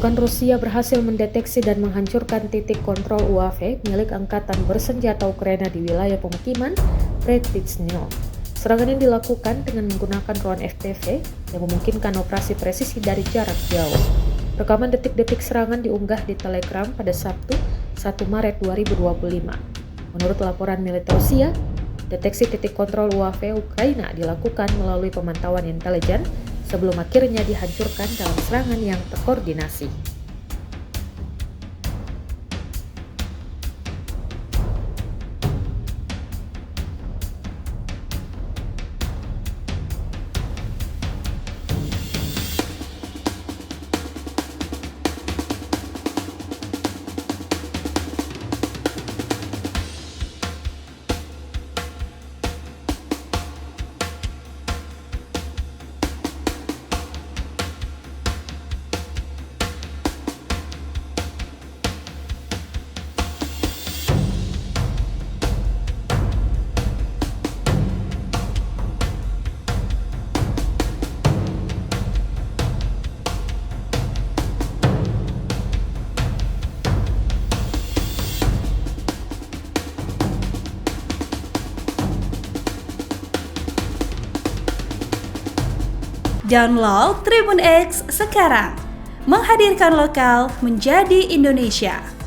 Pasukan Rusia berhasil mendeteksi dan menghancurkan titik kontrol UAV milik Angkatan Bersenjata Ukraina di wilayah pemukiman Previtsno. Serangan ini dilakukan dengan menggunakan drone FPV yang memungkinkan operasi presisi dari jarak jauh. Rekaman detik-detik serangan diunggah di Telegram pada Sabtu, 1 Maret 2025. Menurut laporan militer Rusia, deteksi titik kontrol UAV Ukraina dilakukan melalui pemantauan intelijen sebelum akhirnya dihancurkan dalam serangan yang terkoordinasi. Download Tribun X sekarang, menghadirkan lokal menjadi Indonesia.